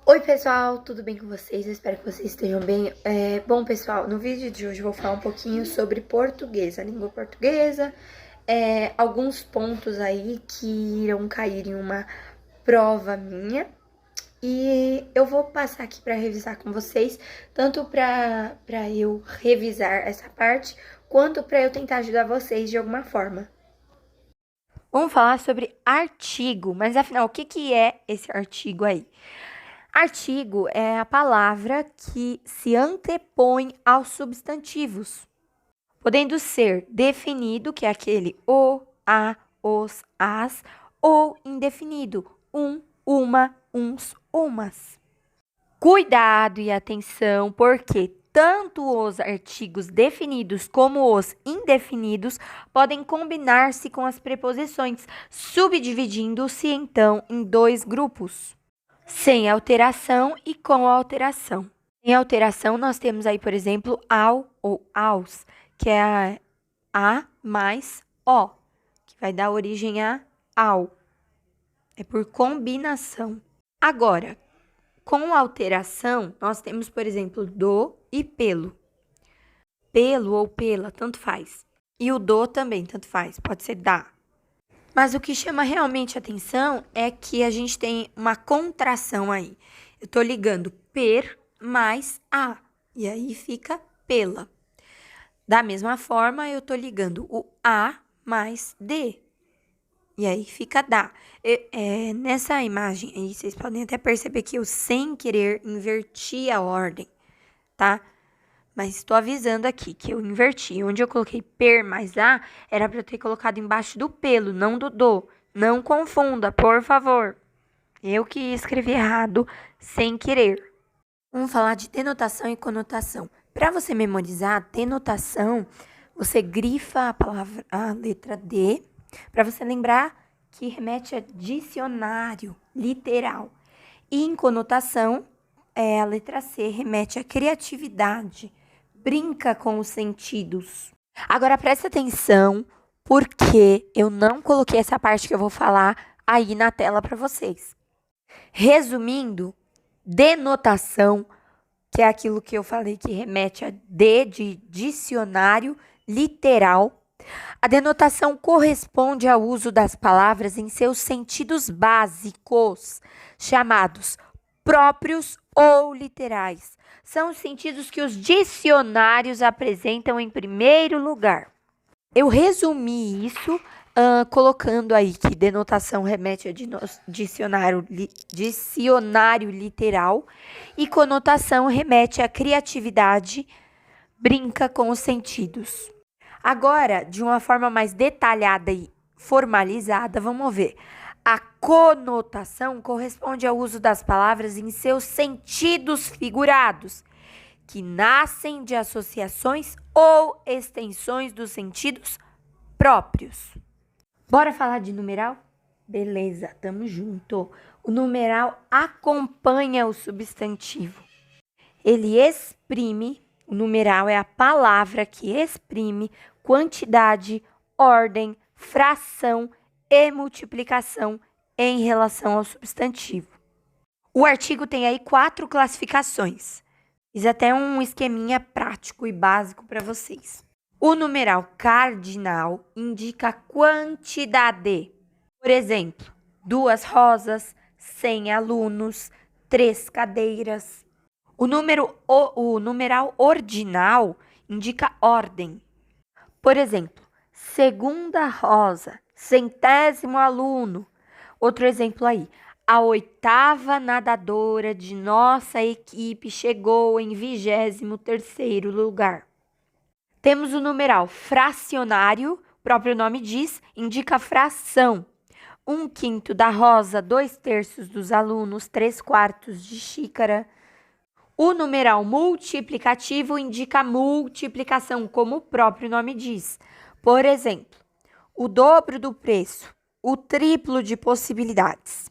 Oi pessoal, tudo bem com vocês? Eu espero que vocês estejam bem. Bom pessoal, no vídeo de hoje eu vou falar um pouquinho sobre português, a língua portuguesa, alguns pontos aí que irão cair em uma prova minha. E eu vou passar aqui para revisar com vocês, tanto para eu revisar essa parte, quanto para eu tentar ajudar vocês de alguma forma. Vamos falar sobre artigo, mas afinal, o que é esse artigo aí? Artigo é a palavra que se antepõe aos substantivos, podendo ser definido, que é aquele o, a, os, as, ou indefinido, uma, uns, umas. Cuidado e atenção, porque tanto os artigos definidos como os indefinidos podem combinar-se com as preposições, subdividindo-se então em dois grupos. Sem alteração e com alteração. Em alteração, nós temos aí, por exemplo, ao ou aos, que é a mais o, que vai dar origem a ao. É por combinação. Agora, com alteração, nós temos, por exemplo, do e pelo. Pelo ou pela, tanto faz. E o do também, tanto faz, pode ser da. Mas o que chama realmente atenção é que a gente tem uma contração aí. Eu tô ligando per mais a, e aí fica pela. Da mesma forma, eu tô ligando o a mais d, e aí fica da. Nessa imagem aí, vocês podem até perceber que eu, sem querer, inverti a ordem, tá? Mas estou avisando aqui que eu inverti. Onde eu coloquei per mais a, era para eu ter colocado embaixo do pelo, não do do. Não confunda, por favor. Eu que escrevi errado sem querer. Vamos falar de denotação e conotação. Para você memorizar, denotação, você grifa a palavra, a letra D, para você lembrar que remete a dicionário literal. E em conotação, a letra C remete à criatividade. Brinca com os sentidos. Agora presta atenção, porque eu não coloquei essa parte que eu vou falar aí na tela para vocês. Resumindo, denotação, que é aquilo que eu falei que remete a D de dicionário literal. A denotação corresponde ao uso das palavras em seus sentidos básicos, chamados próprios ou literais. São os sentidos que os dicionários apresentam em primeiro lugar. Eu resumi isso colocando aí que denotação remete a dicionário literal e conotação remete à criatividade, brinca com os sentidos. Agora, de uma forma mais detalhada e formalizada, vamos ver. A conotação corresponde ao uso das palavras em seus sentidos figurados, que nascem de associações ou extensões dos sentidos próprios. Bora falar de numeral? Beleza, tamo junto. O numeral acompanha o substantivo. Ele exprime, o numeral é a palavra que exprime quantidade, ordem, fração e multiplicação em relação ao substantivo. O artigo tem aí 4 classificações. Fiz até um esqueminha prático e básico para vocês. O numeral cardinal indica quantidade. Por exemplo, 2 rosas, 100 alunos, 3 cadeiras. O numeral ordinal indica ordem. Por exemplo, segunda rosa, 100º aluno. Outro exemplo aí. A 8ª nadadora de nossa equipe chegou em 23º lugar. Temos o numeral fracionário, o próprio nome diz, indica fração. 1/5 da rosa, 2/3 dos alunos, 3/4 de xícara. O numeral multiplicativo indica multiplicação, como o próprio nome diz. Por exemplo, o dobro do preço, o triplo de possibilidades.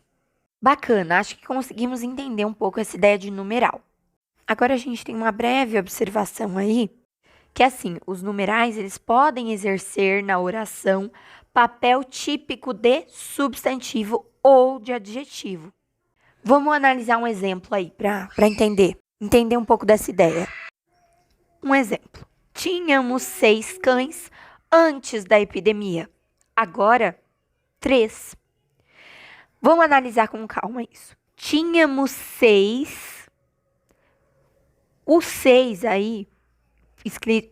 Bacana, acho que conseguimos entender um pouco essa ideia de numeral. Agora a gente tem uma breve observação aí, que assim, os numerais eles podem exercer na oração papel típico de substantivo ou de adjetivo. Vamos analisar um exemplo aí para entender um pouco dessa ideia. Um exemplo. Tínhamos 6 cães antes da epidemia. Agora, 3. Vamos analisar com calma isso. Tínhamos 6. O 6 aí,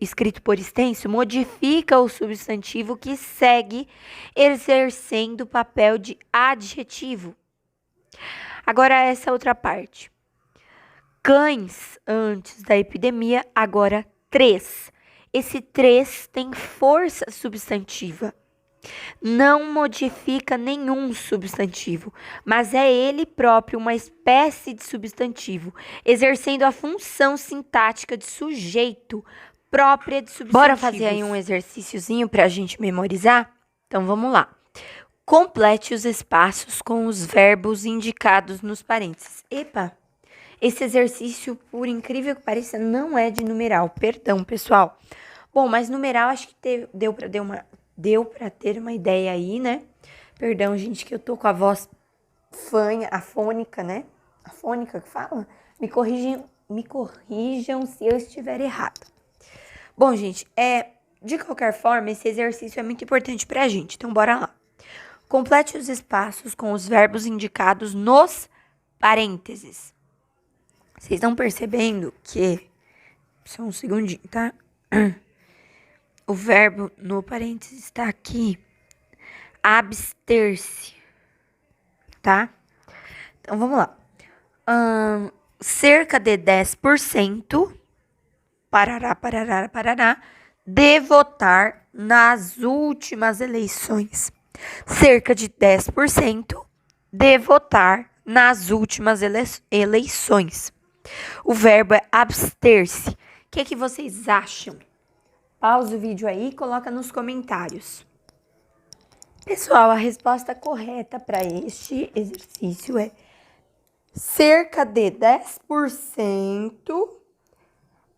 escrito por extenso, modifica o substantivo que segue exercendo o papel de adjetivo. Agora, essa outra parte. Cães antes da epidemia, agora 3. Esse 3 tem força substantiva. Não modifica nenhum substantivo, mas é ele próprio uma espécie de substantivo, exercendo a função sintática de sujeito própria de substantivos. Bora fazer aí um exercíciozinho para a gente memorizar? Então vamos lá. Complete os espaços com os verbos indicados nos parênteses. Epa! Esse exercício, por incrível que pareça, não é de numeral. Perdão, pessoal. Bom, mas numeral acho que deu para ter uma ideia aí, né? Perdão, gente, que eu tô com a voz afônica, né? Afônica que fala? Me corrijam se eu estiver errada. Bom, gente, de qualquer forma, esse exercício é muito importante pra gente. Então, bora lá. Complete os espaços com os verbos indicados nos parênteses. Vocês estão percebendo que... Só um segundinho, tá? O verbo no parênteses está aqui. Abster-se. Tá? Então, vamos lá. Cerca de 10%, parará, de votar nas últimas eleições. Cerca de 10% de votar nas últimas eleições. O verbo é abster-se. O que vocês acham? Pausa o vídeo aí e coloca nos comentários. Pessoal, a resposta correta para este exercício é cerca de 10%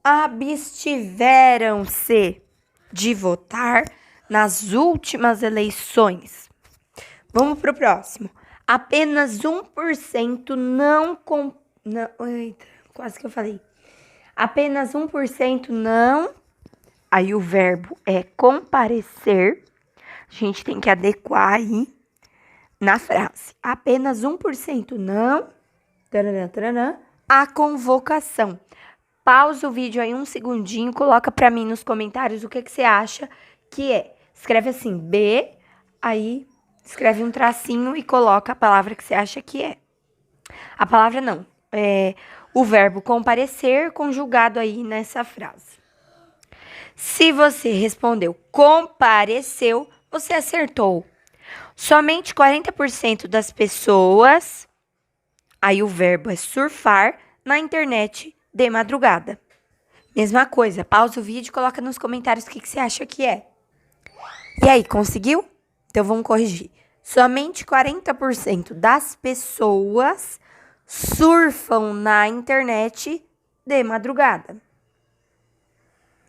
abstiveram-se de votar nas últimas eleições. Vamos para o próximo. Apenas 1% não... Eita, quase que eu falei. Apenas 1% não... Aí o verbo é comparecer. A gente tem que adequar aí na frase. Apenas 1% não... a convocação. Pausa o vídeo aí um segundinho, coloca pra mim nos comentários o que você acha que é. Escreve assim, B, aí escreve um tracinho e coloca a palavra que você acha que é. A palavra não, o verbo comparecer conjugado aí nessa frase. Se você respondeu compareceu, você acertou. Somente 40% das pessoas, aí o verbo é surfar, na internet de madrugada. Mesma coisa, pausa o vídeo e coloca nos comentários o que você acha que é. E aí, conseguiu? Então vamos corrigir. Somente 40% das pessoas surfam na internet de madrugada.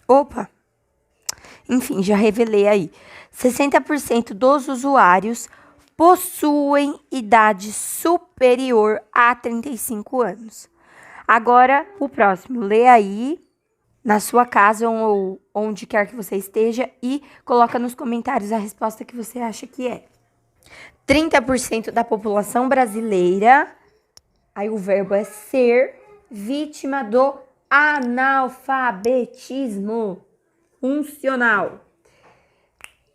Opa! Enfim, já revelei aí. 60% dos usuários possuem idade superior a 35 anos. Agora, o próximo. Lê aí na sua casa ou onde quer que você esteja e coloca nos comentários a resposta que você acha que é. 30% da população brasileira, aí o verbo é ser, vítima do analfabetismo funcional.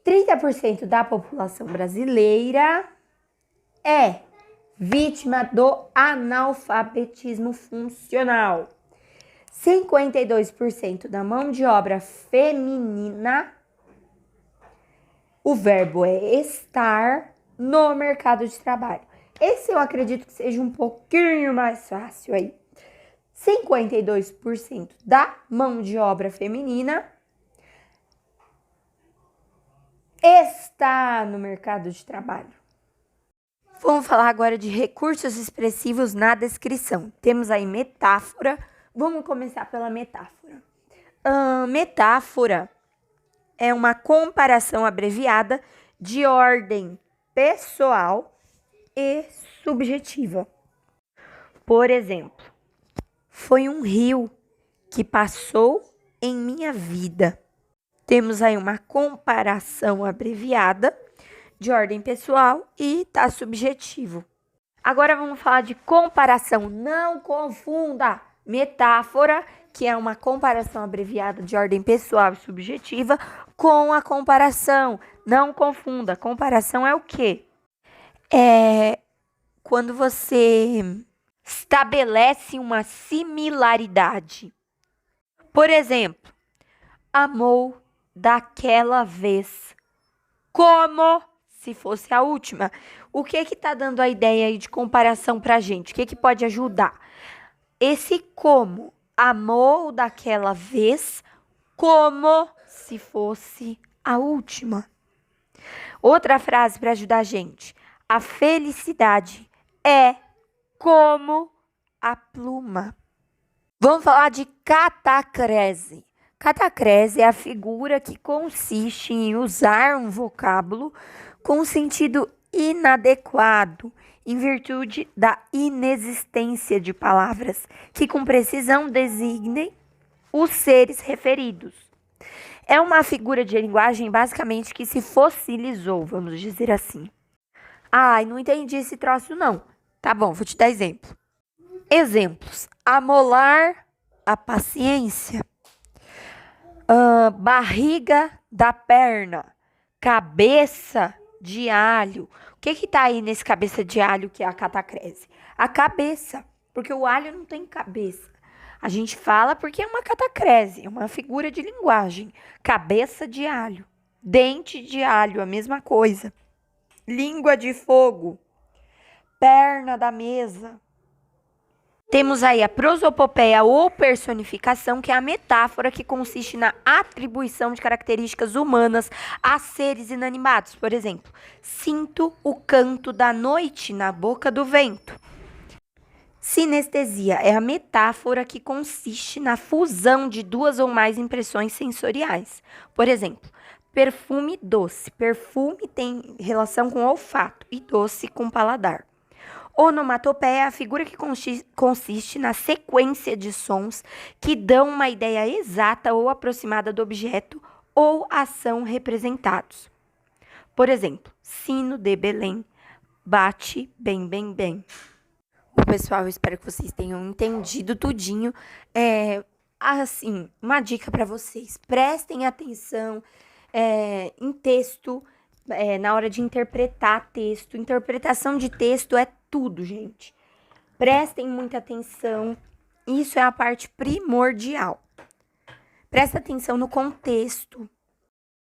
30% da população brasileira é vítima do analfabetismo funcional. 52% da mão de obra feminina, o verbo é estar no mercado de trabalho. Esse eu acredito que seja um pouquinho mais fácil aí. 52% da mão de obra feminina está no mercado de trabalho. Vamos falar agora de recursos expressivos na descrição. Temos aí metáfora. Vamos começar pela metáfora. Metáfora é uma comparação abreviada de ordem pessoal e subjetiva. Por exemplo, foi um rio que passou em minha vida. Temos aí uma comparação abreviada de ordem pessoal e tá subjetivo. Agora vamos falar de comparação. Não confunda metáfora, que é uma comparação abreviada de ordem pessoal e subjetiva, com a comparação. Não confunda. Comparação é o quê? É quando você estabelece uma similaridade. Por exemplo, amou daquela vez como se fosse a última. O que tá dando a ideia aí de comparação pra gente? O que pode ajudar? Esse como, amou daquela vez como se fosse a última. Outra frase para ajudar a gente. A felicidade é como a pluma. Vamos falar de catacrese. Catacrese é a figura que consiste em usar um vocábulo com sentido inadequado, em virtude da inexistência de palavras que com precisão designem os seres referidos. É uma figura de linguagem basicamente que se fossilizou, vamos dizer assim. Ai, não entendi esse troço não. Tá bom, vou te dar exemplo. Exemplos: amolar a paciência, barriga da perna, cabeça de alho. O que tá aí nesse cabeça de alho que é a catacrese? A cabeça, porque o alho não tem cabeça. A gente fala porque é uma catacrese, é uma figura de linguagem. Cabeça de alho, dente de alho, a mesma coisa. Língua de fogo, perna da mesa. Temos aí a prosopopeia ou personificação, que é a metáfora que consiste na atribuição de características humanas a seres inanimados. Por exemplo, sinto o canto da noite na boca do vento. Sinestesia é a metáfora que consiste na fusão de duas ou mais impressões sensoriais. Por exemplo, perfume doce. Perfume tem relação com olfato e doce com paladar. Onomatopeia é a figura que consiste na sequência de sons que dão uma ideia exata ou aproximada do objeto ou ação representados. Por exemplo, sino de Belém, bate bem, bem, bem. Bom, pessoal, eu espero que vocês tenham entendido tudinho. Assim, uma dica para vocês: prestem atenção em texto, na hora de interpretar texto. Interpretação de texto é tudo, gente. Prestem muita atenção. Isso é a parte primordial. Presta atenção no contexto.